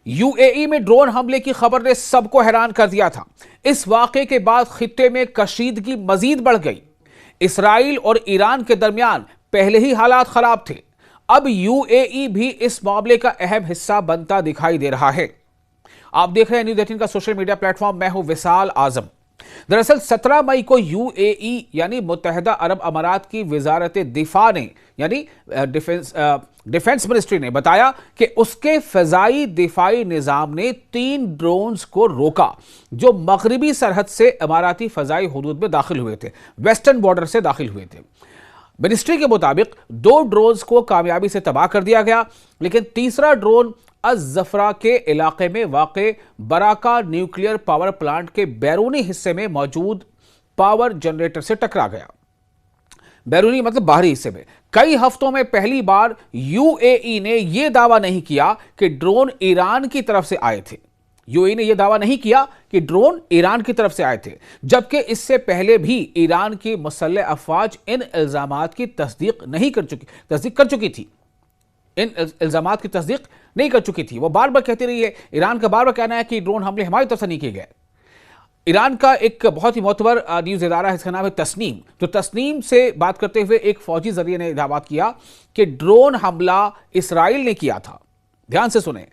UAE में drone हमले की खबर ने सबको हैरान कर दिया था। इस वाकये के बाद खित्ते में कशीदगी मजीद बढ़ गई। इसराइल और ईरान के दरमियान पहले ही हालात खराब थे, अब यूएई भी इस मामले का अहम हिस्सा बनता दिखाई दे रहा है। आप देख रहे हैं न्यूज़ 18 का सोशल मीडिया प्लेटफॉर्म। मैं हूं विशाल आजम। दरअसल 17 मई को यूएई यानी मुत्तहिदा अरब अमारात की वजारत दिफा ने यानी डिफेंस मिनिस्ट्री ने बताया कि उसके फ़िज़ाई दिफाई निज़ाम ने 3 ड्रोन्स को रोका जो मगरिबी सरहद से अमाराती फ़िज़ाई हुदूद में दाखिल हुए थे, वेस्टर्न बॉर्डर से दाखिल हुए थे। मिनिस्ट्री के मुताबिक 2 ड्रोन्स को कामयाबी से तबाह कर दिया गया, लेकिन तीसरा ड्रोन अज़-ज़फ़रा के इलाके में वाक़े बराका न्यूक्लियर पावर प्लांट के बैरूनी हिस्से में मौजूद पावर जनरेटर से टकरा गया। बैरूनी मतलब बाहरी हिस्से में। कई हफ्तों में पहली बार यूएई ने यह दावा नहीं किया कि ड्रोन ईरान की तरफ से आए थे। यूएई ने यह दावा नहीं किया कि ड्रोन ईरान की तरफ से आए थे, जबकि इससे पहले भी ईरान की मुसल्लह अफवाज इन इल्जामात की तस्दीक कर चुकी थी। इन इल्जामात की तस्दीक नहीं कर चुकी थी। वो बार बार कहती रही है, ईरान का बार बार कहना है कि ड्रोन हमले हमारी तरफ से नहीं किए गए। ईरान का एक बहुत ही मोतबर न्यूज़ इदारा है, इसका नाम है तस्नीम। तो तस्नीम से बात करते हुए एक फौजी जरिए ने दावा किया कि ड्रोन हमला इसराइल ने किया था। ध्यान से सुने,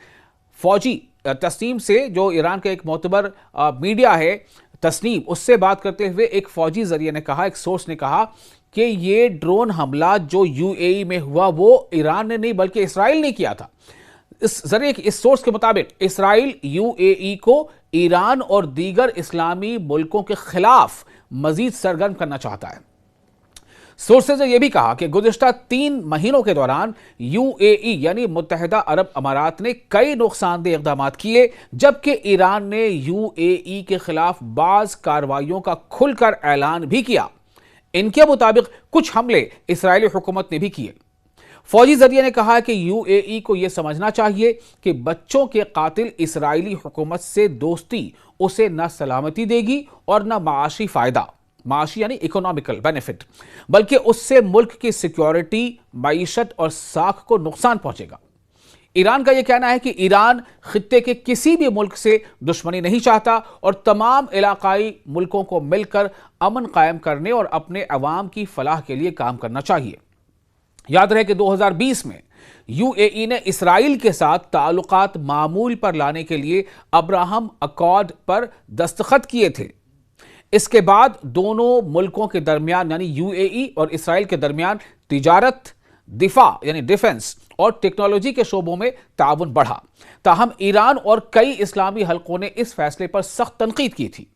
फौजी तस्नीम से, जो ईरान का एक मोतबर मीडिया है तस्नीम, उससे बात करते हुए एक फौजी जरिए ने कहा, एक सोर्स ने कहा कि ये ड्रोन हमला जो यूएई में हुआ वो ईरान ने नहीं बल्कि इसराइल ने किया था। इस सोर्स के मुताबिक इसराइल यूएई को ईरान और दीगर इस्लामी मुल्कों के खिलाफ मजीद सरगर्म करना चाहता है। सोर्सेज ने यह भी कहा कि गुज़िश्ता 3 महीनों के दौरान यूएई यानी मुत्तहिदा अरब अमारात ने कई नुकसानदेह इक़दाम किए, जबकि ईरान ने यूएई के खिलाफ बाज़ कार्रवाइयों का खुलकर ऐलान भी किया। इनके मुताबिक कुछ हमले इस्राएली हुकूमत ने भी किए। फौजी जरिए ने कहा कि यूएई को यह समझना चाहिए कि बच्चों के कातिल इस्राएली हुकूमत से दोस्ती उसे न सलामती देगी और न माशी फायदा, माशी यानी इकोनॉमिकल बेनिफिट, बल्कि उससे मुल्क की सिक्योरिटी, मईशत और साख को नुकसान पहुंचेगा। ईरान का यह कहना है कि ईरान खित्ते के किसी भी मुल्क से दुश्मनी नहीं चाहता और तमाम इलाकाई मुल्कों को मिलकर अमन कायम करने और अपने अवाम की फलाह के लिए काम करना चाहिए। याद रहे कि 2020 में यूएई ने इसराइल के साथ ताल्लुकात मामूल पर लाने के लिए अब्राहम अकॉर्ड पर दस्तखत किए थे। इसके बाद दोनों मुल्कों के दरमियान यानी यूएई और इसराइल के दरमियान तिजारत, दिफा यानी डिफेंस और टेक्नोलॉजी के शोबों में ताउन बढ़ा। ताहम ईरान और कई इस्लामी हलकों ने इस फैसले पर सख्त तनकीद की थी।